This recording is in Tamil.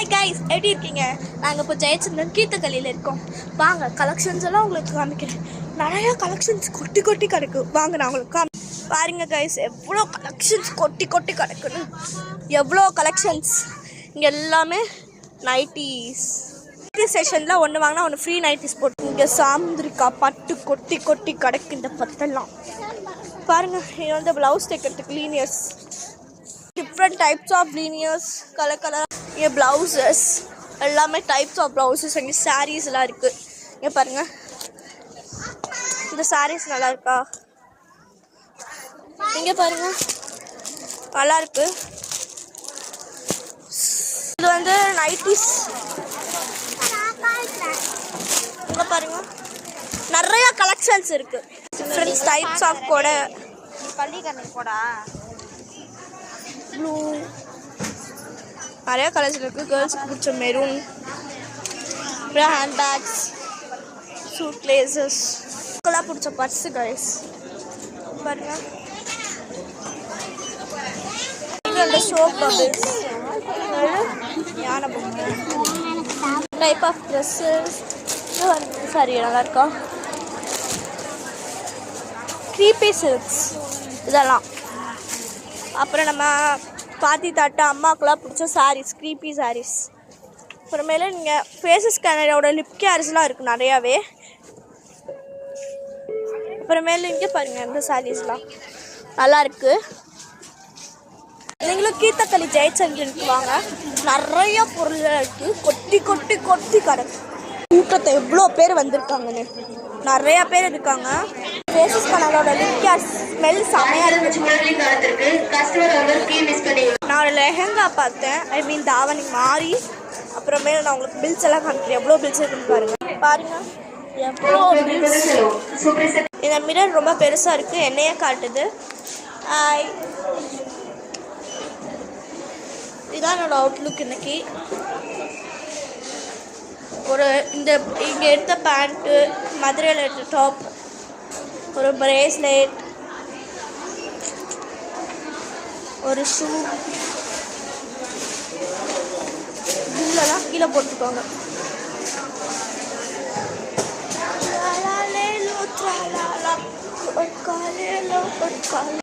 ஹாய் கைஸ், எப்படி இருக்கீங்க? நாங்கள் இப்போ ஜெயச்சந்திரன் கீர்த்தகலியில் இருக்கோம். வாங்க, கலெக்ஷன்ஸ் எல்லாம் உங்களுக்கு காமிக்கிறேன். நிறையா கலெக்ஷன்ஸ் கொட்டி கொட்டி கிடக்கு. வாங்க, நான் உங்களுக்கு பாருங்க கைஸ், எவ்வளோ கலெக்ஷன்ஸ் கொட்டி கொட்டி கிடக்குன்னு. எவ்வளோ கலெக்ஷன்ஸ். இங்கே எல்லாமே நைட்டிஸ். செஷனில் ஒன்று வாங்கினா ஒன்று ஃப்ரீ நைட்டிஸ் போட்டு. இங்கே சாந்திரிக்கா பட்டு கொட்டி கொட்டி கிடக்கு. இந்த பத்தெல்லாம் பாருங்கள். இது வந்து ப்ளவுஸ் தைக்கிறதுக்கு liners, different types of liners, colour colour. இங்கே ப்ளவுசஸ் எல்லாமே டைப்ஸ் ஆஃப் ப்ளவுசஸ். இங்கே சாரீஸ் எல்லாம் இருக்குது. இங்கே பாருங்கள், இந்த சாரீஸ் நல்லா இருக்கா? இங்கே பாருங்கள், நல்லா இருக்கு. இது வந்து நைட்டிஸ். இங்கே பாருங்கள், நிறையா கலெக்ஷன்ஸ் இருக்குது. டிஃப்ரெண்ட் டைப்ஸ் ஆஃப் கூட பள்ளிக்கண்ணை கூட ப்ளூ நிறையா கலர்ஸ் இருக்குது. கேர்ள்ஸுக்கு பிடிச்ச மெரூன், அப்புறம் ஹேண்ட்பேக்ஸ், சூட் லேசஸ், எல்லாம் பிடிச்ச பர்ஸு கைஸ் பாருங்க. இந்த சோப் பபிள்ஸ், யானை பொம்மை, டைப் ஆஃப் ட்ரெஸ்ஸஸ். சரி, நல்லா இருக்கா? க்ரீப்பி சில்க்ஸ் இதெல்லாம். அப்புறம் நம்ம பாத்தி தாட்டா அம்மாக்கெல்லாம் பிடிச்ச சாரீஸ், க்ரீப்பி சாரீஸ். அப்புறமேல நீங்கள் ஃபேஸஸ் ஸ்கேனரோட லிப் கேர்ஸ்லாம் இருக்குது நிறையாவே. அப்புறமேல இங்கே பாருங்கள், இந்த சாரீஸ்லாம் நல்லா இருக்குது. நீங்களும் கீர்த்தகலி ஜெயச்சந்திரனுக்கு வாங்க, நிறைய பொருள் இருக்குது. கொட்டி கொட்டி கொட்டி கிடக்கு. கூட்டத்தை எவ்வளோ பேர் வந்திருக்காங்கன்னு, நிறையா பேர் இருக்காங்க. ஃபேஸஸ் ஸ்கேனரோட லிப் கேர் ஸ்மெல் செமையாக இருக்குது. நான் ஒரு லெஹங்கா பார்த்தேன், ஐ மீன் தாவணி மாறி. அப்புறமே நான் உங்களுக்கு பில்ஸ் எல்லாம் காமிக்கிறேன். எவ்வளோ பில்ஸ் இருக்குன்னு பாருங்க எவ்வளோ பில்ஸ். இந்த மிரர் ரொம்ப பெருசாக இருக்குது, என்னையே காட்டுது. இதான் என்னோட அவுட்லுக் இன்னைக்கு. ஒரு இங்கே எடுத்த பேண்ட்டு, மதுரையில் எடுத்த டாப், ஒரு பிரேஸ்லெட், ஒரு ஷூ. பில்லெல்லாம் கீழே போட்டுக்கோங்க.